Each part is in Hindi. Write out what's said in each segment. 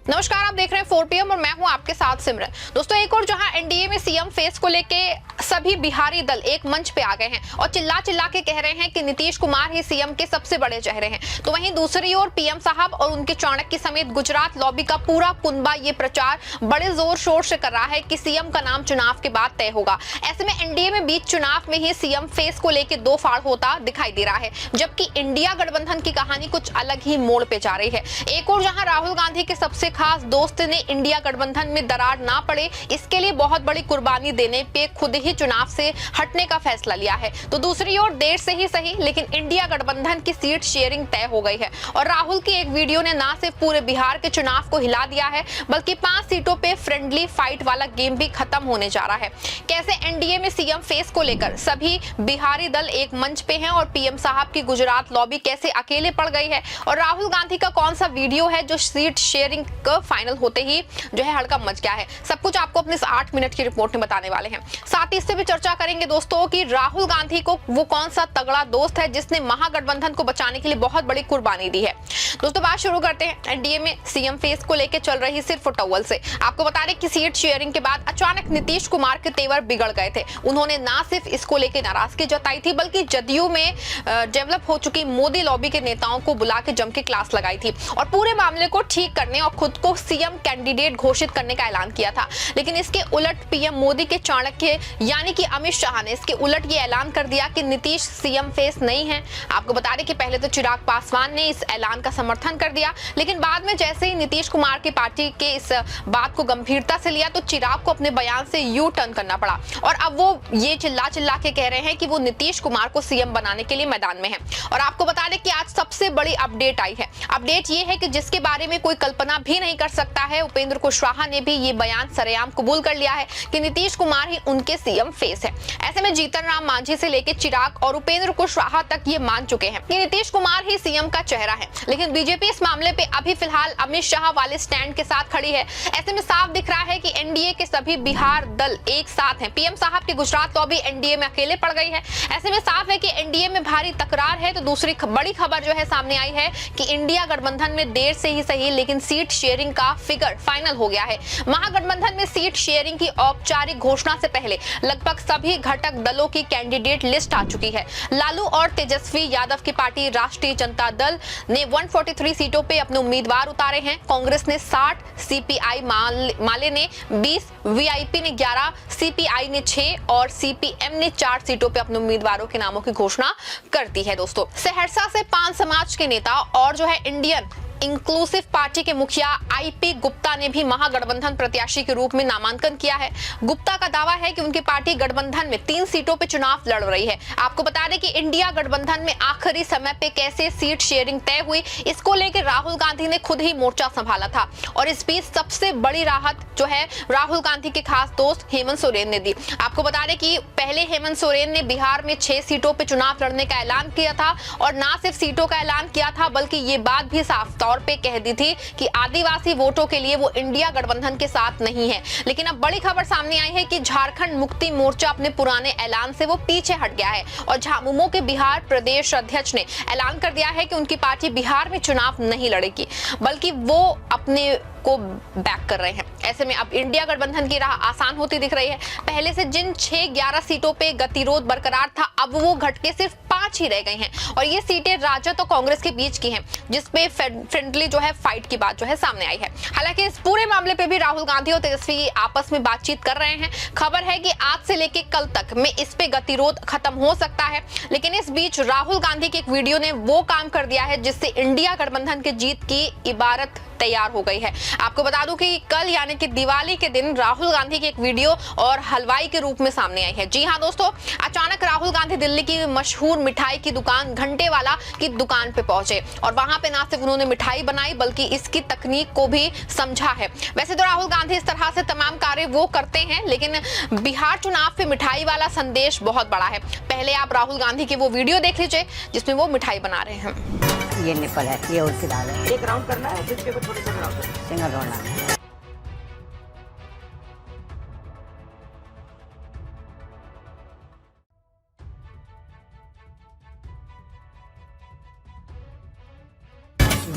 नमस्कार, आप देख रहे हैं 4 PM और मैं हूं आपके साथ सिमरन। दोस्तों, एक और जहां एनडीए में सीएम फेस को लेके सभी बिहारी दल एक मंच पे आ गए हैं और चिल्ला चिल्ला के कह रहे हैं कि नीतीश कुमार ही सीएम के सबसे बड़े चेहरे हैं, तो वहीं दूसरी ओर पीएम साहब और उनके चाणक्य समेत गुजरात लॉबी का पूरा कुनबा ये प्रचार बड़े जोर शोर से कर रहा है कि सीएम का नाम चुनाव के बाद तय होगा। ऐसे में एनडीए में बीच चुनाव में ही सीएम फेस को लेकर दो फाड़ होता दिखाई दे रहा है, जबकि इंडिया गठबंधन की कहानी कुछ अलग ही मोड़ पे जा रही है। एक और जहां राहुल गांधी के सबसे खास दोस्त ने इंडिया गठबंधन में दरार ना पड़े इसके लिए बहुत बड़ी कुर्बानी देने पे खुद ही चुनाव से हटने का फैसला लिया है, तो दूसरी ओर देर से ही सही लेकिन इंडिया गठबंधन की सीट शेयरिंग तय हो गई है और राहुल की एक वीडियो ने ना सिर्फ पूरे बिहार के चुनाव को हिला दिया है बल्कि 5 सीटों पे फ्रेंडली फाइट वाला गेम भी खत्म होने जा रहा है। कैसे एनडीए में सीएम फेस को लेकर सभी बिहारी दल एक मंच पे हैं और पीएम साहब की गुजरात लॉबी कैसे अकेले पड़ गई है और राहुल गांधी का कौन सा वीडियो है जो सीट शेयरिंग का फाइनल होते ही जो है हड़कंप मच गया है, सब कुछ आपको अपने 8 मिनट की रिपोर्ट में बताने वाले हैं। साथ ही इससे भी चर्चा करेंगे दोस्तों कि राहुल गांधी को वो कौन सा तगड़ा दोस्त है जिसने महागठबंधन को बचाने के लिए बहुत बड़ी कुर्बानी दी है। दोस्तों, बात शुरू करते हैं एनडीए में सीएम फेस को लेकर चल रही सिर्फ टॉवल से। आपको बता दें कि सीट शेयरिंग के बाद अचानक नीतीश कुमार के तेवर बिगड़ गए थे। उन्होंने ना सिर्फ इसको लेकर नाराजगी जताई थी बल्कि जदयू में डेवलप हो चुकी मोदी लॉबी के नेताओं को बुला के जम के क्लास लगाई थी और पूरे मामले को ठीक करने और खुद को सीएम कैंडिडेट घोषित करने का ऐलान किया था। लेकिन इसके उलट पीएम मोदी के चाणक्य यानी कि अमित शाह ने इसके उलट ये ऐलान कर दिया कि नीतीश सीएम फेस नहीं है। आपको बता दें कि पहले तो चिराग पासवान ने इस ऐलान का समर्थन कर दिया, लेकिन बाद में जैसे ही नीतीश कुमार की पार्टी के इस बात को गंभीरता से लिया तो चिराग को अपने बयान से यू टर्न करना पड़ा और अब वो ये चिल्ला चिल्ला के कह रहे हैं कि वो नीतीश कुमार को सीएम बनाने के लिए मैदान में है। और आपको बता दें कि आज सबसे बड़ी अपडेट आई है। अपडेट ये है कि जिसके बारे में कोई कल्पना भी नहीं कर सकता है, उपेंद्र कुशवाहा ने भी ये बयान सरेआम कबूल कर लिया है कि नीतीश कुमार ही उनके सीएम फेस है। ऐसे में जीतन राम मांझी से लेकर चिराग और उपेंद्र कुशवाहा तक ये मान चुके हैं कि नीतीश कुमार ही सीएम का चेहरा है, लेकिन बीजेपी इस मामले पे अभी फिलहाल अमित शाह वाले स्टैंड के साथ खड़ी है। ऐसे में साफ दिख रहा है कि एनडीए के सभी बिहार दल एक साथ हैं। पीएम साहब की गुजरात लॉबी एनडीए में अकेले पड़ गई है। ऐसे में साफ है कि एनडीए में भारी तकरार है। तो दूसरी बड़ी खबर जो है सामने आई है कि इंडिया गठबंधन में देर से ही सही लेकिन सीट शेयरिंग का फिगर फाइनल हो गया है। महागठबंधन में सीट शेयरिंग की औपचारिक घोषणा से पहले लगभग सभी घटक दलों की कैंडिडेट लिस्ट आ चुकी है। लालू और तेजस्वी यादव की पार्टी राष्ट्रीय जनता दल ने 143 सीटों पे अपने उम्मीदवार उतारे हैं। कांग्रेस ने 60, सीपीआई माले ने 20, वीआईपी ने 11, सीपीआई ने 6 और सीपीएम ने 4 सीटों पे अपने उम्मीदवारों के नामों की घोषणा कर दी है। दोस्तों, सहरसा से 5 समाज के नेता और जो है इंडियन इंक्लूसिव पार्टी के मुखिया आईपी गुप्ता ने भी महागठबंधन प्रत्याशी के रूप में नामांकन किया है। गुप्ता का दावा है कि उनकी पार्टी गठबंधन में 3 सीटों पे चुनाव लड़ रही है। आपको बता दें कि इंडिया गठबंधन में आखिरी समय पे कैसे सीट शेयरिंग तय हुई इसको लेकर राहुल गांधी ने खुद ही मोर्चा संभाला था और इस बीच सबसे बड़ी राहत जो है राहुल गांधी के खास दोस्त हेमंत सोरेन ने दी। आपको बता दें कि पहले हेमंत सोरेन ने बिहार में 6 सीटों पे चुनाव लड़ने का ऐलान किया था और ना सिर्फ सीटों का ऐलान किया था बल्कि ये बात भी साफ तौर पे कह दी थी कि आदिवासी वोटों के लिए वो इंडिया गठबंधन के साथ नहीं है। लेकिन अब बड़ी खबर सामने आई है कि झारखंड मुक्ति मोर्चा अपने पुराने ऐलान से वो पीछे हट गया है और झामुमो के बिहार प्रदेश अध्यक्ष ने ऐलान कर दिया है कि उनकी पार्टी बिहार में चुनाव नहीं लड़ेगी बल्कि वो अपने को बैक कर रहे हैं। ऐसे में अब इंडिया गठबंधन की राह आसान होती दिख रही है। पहले से जिन 6-11 सीटों पे गतिरोध बरकरार था अब वो घट के सिर्फ 5 ही रह गई हैं और ये सीटें राजद और कांग्रेस के बीच की हैं जिसपे फ्रेंडली जो है फाइट की बात जो है सामने आई है। हालांकि इस पूरे मामले पे भी राहुल गांधी और तेजस्वी आपस में बातचीत कर रहे हैं। खबर है कि आज से लेके कल तक में इस पे गतिरोध खत्म हो सकता है, लेकिन इस बीच राहुल गांधी की एक वीडियो ने वो काम कर दिया है जिससे इंडिया गठबंधन की जीत की इबारत तैयार हो गई है। आपको बता दूं कि कल यानी कि दिवाली के दिन राहुल गांधी की एक वीडियो और हलवाई के रूप में सामने आई है। जी हां दोस्तों, अचानक राहुल गांधी दिल्ली की मशहूर मिठाई की दुकान घंटे वाला की दुकान पे पहुंचे और वहां पे ना सिर्फ उन्होंने मिठाई बनाई बल्कि इसकी तकनीक को भी समझा है। वैसे तो राहुल गांधी इस तरह से तमाम कार्य वो करते हैं, लेकिन बिहार चुनाव पे मिठाई वाला संदेश बहुत बड़ा है। पहले आप राहुल गांधी की वो वीडियो देख लीजिए जिसमें वो मिठाई बना रहे हैं। ये निपल है, ये उड़ती दाल है। एक राउंड करना है, फिर छोटे छोटे राउंड सिंगल राउंड है।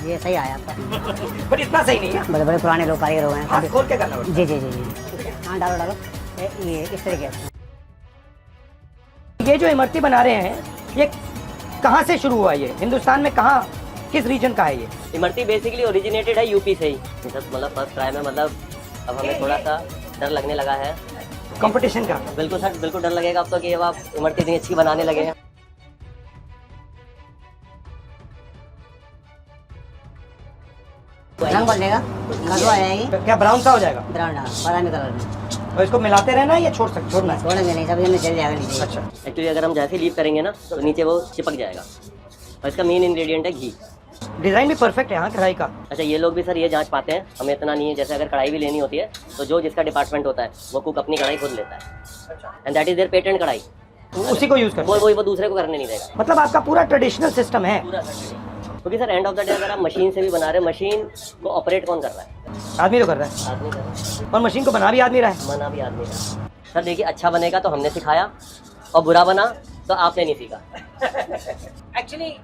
ये सही आया आपका। बट इतना सही नहीं है। बड़े बड़े पुराने लोग कारीगर हो गए हैं हाथ सभी। खोल के करना पड़ता जी जी जी जी। हाँ डालो डालो। ये इस तरीके से। है। ये जो इमरती बना रहे हैं ये कहाँ से शुरू हुआ? ये हिंदुस्तान में कहाँ, किस रीजन का है ये? इमरती बेसिकली ओरिजिनेटेड है यूपी से ही। मतलब फर्स्ट ट्राई में मतलब अब हमें थोड़ा सा डर लगने लगा है कंपटीशन का। बिल्कुल सर, बिल्कुल डर लगेगा अब तो कि अब आप इमरती इतनी अच्छी बनाने लगे हैं। रंग बदलेगा, कलर आ जाएगी, क्या ब्राउन सा हो जाएगा? ब्राउन बादामी कलर में। और इसको मिलाते रहना है या छोड़ना है? छोड़ेंगे नहीं, सब जन चल जाएगा नीचे। अच्छा। एक्चुअली अगर हम जैसे लीव करेंगे ना तो नीचे वो चिपक जाएगा। और इसका मेन इंग्रेडिएंट है घी। डिजाइन भी परफेक्ट है हाँ कढ़ाई का। अच्छा, ये लोग भी सर ये जांच पाते हैं, हमें इतना नहीं है। जैसे अगर कढ़ाई भी लेनी होती है तो जो जिसका डिपार्टमेंट होता है वो कुक अपनी कढ़ाई खुद लेता है, and that is their patent कढ़ाई। उसी को यूज करते हैं। वो दूसरे को करने नहीं देगा। मतलब आपका पूरा ट्रेडिशनल सिस्टम है। पूरा सर, क्योंकि sir end of the day अगर आप मशीन से भी बना रहे हैं, मशीन को ऑपरेट कौन कर रहा है? आदमी तो कर रहा है आदमी कर रहा है, और मशीन को बना भी आदमी रहा है। मना भी आदमी का। सर देखिए, अच्छा बनेगा तो हमने सिखाया और बुरा बना तो आपने नहीं सीखा। एक्चुअली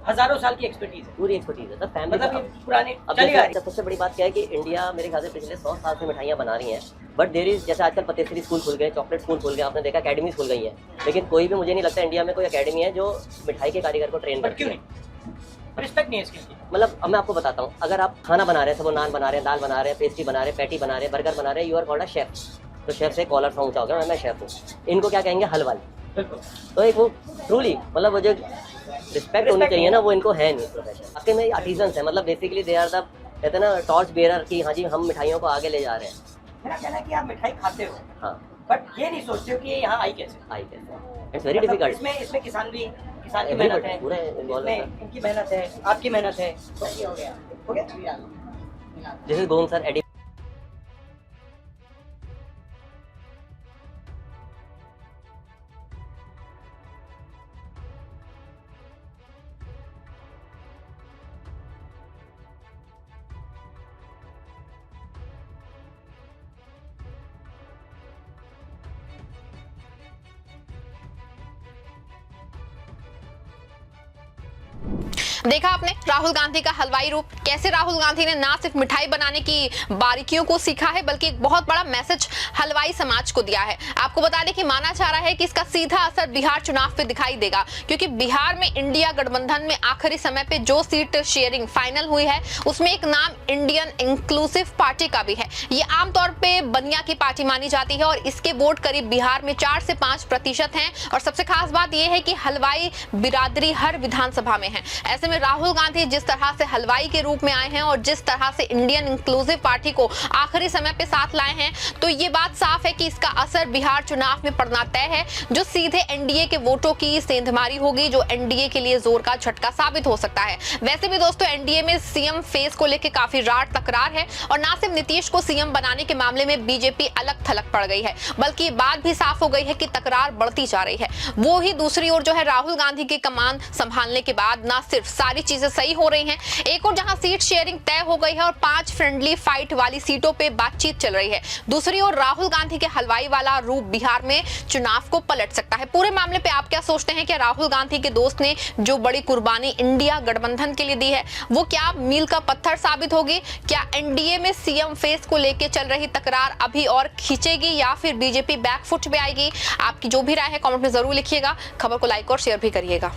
हजारों साल की एक्सपर्टीज है। पूरी एक्सपर्टीज है सर, फैमिली मतलब ये पुराने अब चली आ रही। सबसे बड़ी बात क्या है कि इंडिया मेरे ख्याल से पिछले 100 साल से मिठाइयाँ बना रही हैं, बट देर इज जैसे आजकल पतेसरी स्कूल खुल गए, चॉकलेट स्कूल खुल गए, आपने देखा अकेडमीज खुल गई हैं, लेकिन कोई भी मुझे नहीं लगता इंडिया में कोई अकेडमी है जो मिठाई के कारीगर को ट्रेन करती है। रिस्पेक्ट नहीं है इसकी। मतलब अब मैं आपको बताता हूँ, अगर आप खाना बना रहे हैं, सब वो नान बना रहे हैं, दाल बना रहे हैं, पेस्ट्री बना रहे हैं, पैटी बना रहे हैं, बर्गर बना रहे हैं, you are called a chef. तो शेफ से कॉलर सा ऊंचा हो गया, मैं शेफ हूँ। इनको क्या कहेंगे? हलवाई। तो एक वो ट्रूली मतलब वो जो रिस्पेक्ट होनी चाहिए ना, वो इनको है नहीं प्रोफेशन। आपके में आर्टिजन्स है, मतलब बेसिकली दे आर द, कहते हैं ना, टॉर्च बेयरर की। हाँ जी, हम मिठाइयों को आगे ले जा रहे हैं। मेरा कहना है कि आप मिठाई खाते हो हाँ, बट ये नहीं सोचते हो कि ये यहाँ आई कैसे। आई कैसे, इट्स वेरी डिफिकल्ट। इसमें किसान की Everybody, मेहनत है, पूरा involved है। इसमें इनकी मेहनत है, आपकी मेहनत है। तो ये हो गया। This is going sir AD. देखा आपने राहुल गांधी का हलवाई रूप, कैसे राहुल गांधी ने ना सिर्फ मिठाई बनाने की बारीकियों को सीखा है बल्कि एक बहुत बड़ा मैसेज हलवाई समाज को दिया है। आपको बता दें कि माना जा रहा है कि इसका सीधा असर बिहार चुनाव पे दिखाई देगा, क्योंकि बिहार में इंडिया गठबंधन में आखिरी समय पे जो सीट शेयरिंग फाइनल हुई है उसमें एक नाम इंडियन इंक्लूसिव पार्टी का भी है। ये आमतौर पे बनिया की पार्टी मानी जाती है और इसके वोट करीब बिहार में 4 से 5% हैं। और सबसे खास बात यह है कि हलवाई बिरादरी हर विधानसभा में है। ऐसे में राहुल गांधी जिस तरह से हलवाई के रूप में आए हैं और जिस तरह से इंडियन इंक्लूसिव पार्टी को आखिरी समय पे साथ लाए हैं, तो ये बात साफ है कि इसका असर बिहार चुनाव में पड़ना तय है, जो सीधे एनडीए के वोटों की सेंधमारी होगी, जो एनडीए के लिए जोर का झटका साबित हो सकता है। वैसे भी दोस्तों, एनडीए में सीएम फेस को लेकर काफी रार तकरार है और ना सिर्फ नीतीश को सीएम बनाने के मामले में बीजेपी अलग थलग पड़ गई है, बल्कि बात भी साफ हो गई है कि तकरार बढ़ती जा रही है। वो ही दूसरी ओर जो है, राहुल गांधी की कमान संभालने के बाद ना सिर्फ सारी चीजें सही हो रही हैं, एक और जहां सीट शेयरिंग तय हो गई है और 5 फ्रेंडली फाइट वाली सीटों पे बातचीत चल रही है, दूसरी ओर राहुल गांधी के हलवाई वाला रूप बिहार में चुनाव को पलट सकता है। पूरे मामले पे आप क्या सोचते हैं कि राहुल गांधी के दोस्त ने जो बड़ी कुर्बानी इंडिया गठबंधन के लिए दी है वो क्या मील का पत्थर साबित होगी? क्या एनडीए में सीएम फेस को लेकर चल रही तकरार अभी और खींचेगी या फिर बीजेपी बैकफुट पे आएगी? आपकी जो भी राय है कमेंट में जरूर लिखिएगा। खबर को लाइक और शेयर भी करिएगा।